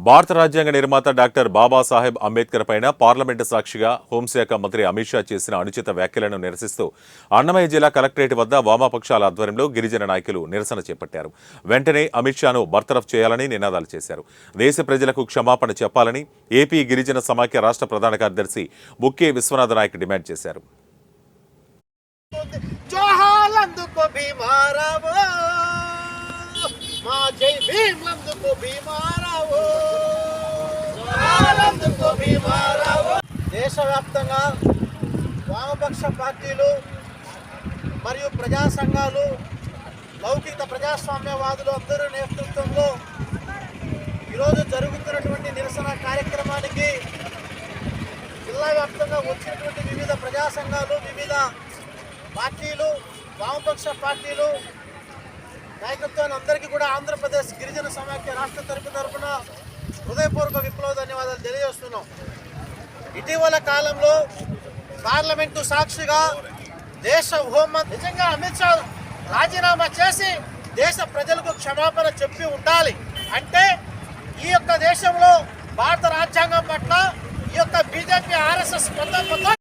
భారత రాజ్యాంగ నిర్మాత డాక్టర్ బాబాసాహెబ్ అంబేద్కర్ పైన పార్లమెంటు సాక్షిగా హోంశాఖ మంత్రి అమిత్ షా చేసిన అనుచిత వ్యాఖ్యలను నిరసిస్తూ అన్నమయ్య జిల్లా కలెక్టరేట్ వద్ద వామపక్షాల ఆధ్వర్యంలో గిరిజన నాయకులు నిరసన చేపట్టారు. వెంటనే అమిత్ షాను బర్తరఫ్ చేయాలని నినాదాలు చేశారు. దేశ ప్రజలకు క్షమాపణ చెప్పాలని ఏపీ గిరిజన సమాఖ్య రాష్ట్ర ప్రధాన కార్యదర్శి బుక్కే విశ్వనాథ నాయక్ డిమాండ్ చేశారు. దేశవ్యాప్తంగా వామపక్ష పార్టీలు మరియు ప్రజా సంఘాలు లౌకిక ప్రజాస్వామ్యవాదులు అందరూ నేతృత్వంలో ఈరోజు జరుగుతున్నటువంటి నిరసన కార్యక్రమానికి జిల్లా వ్యాప్తంగా వచ్చినటువంటి వివిధ ప్రజా సంఘాలు, వివిధ పార్టీలు, వామపక్ష పార్టీలు నాయకత్వాన్ని అందరికీ కూడా ఆంధ్రప్రదేశ్ గిరిజన సమాఖ్య రాష్ట్ర తరపున హృదయపూర్వక విప్లవ ధన్యవాదాలు తెలియజేస్తున్నాం. ఇటీవల కాలంలో పార్లమెంటు సాక్షిగా దేశ హోంమంత్రి నిజంగా అమిత్ షా రాజీనామా చేసి దేశ ప్రజలకు క్షమాపణ చెప్పి ఉండాలి. అంటే ఈ యొక్క దేశంలో భారత రాజ్యాంగం పట్ల ఈ యొక్క బీజేపీ, ఆర్ఎస్ఎస్